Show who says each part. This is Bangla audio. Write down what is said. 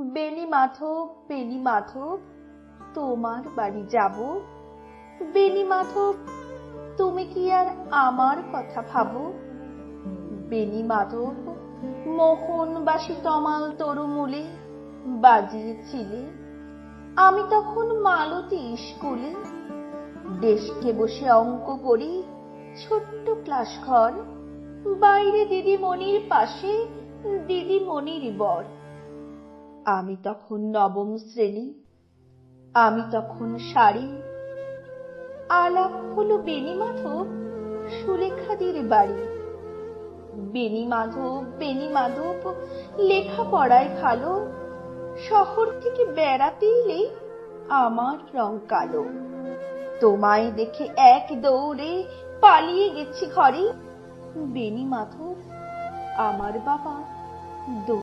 Speaker 1: বেনি মাধব, বেনি মাধব, তোমার বাড়ি যাব। বেনি মাধব, তুমি কি আর আমার কথা ভাবো? বেনি মাধব, মোহনবাসী তমাল তরুমূলে বাজিয়েছিলে, আমি তখন মালতী স্কুলে। ডেস্কে বসে অঙ্ক করি, ছোট্ট ক্লাস ঘর, বাইরে দিদিমণির পাশে দিদিমণির বর। আমি তখন নবম শ্রেণী, আমি তখন শাড়ি। আলাপ হলো বেনি মাধব সুলেখাদির বাড়ি। বেনি মাধব, বেনি মাধব, লেখাপড়ায় ভালো, শহর থেকে বেড়াতে এলে আমার রং কালো। তোমায় দেখে এক দৌড়ে পালিয়ে গেছি ঘরে। বেনি মাধব, আমার বাবা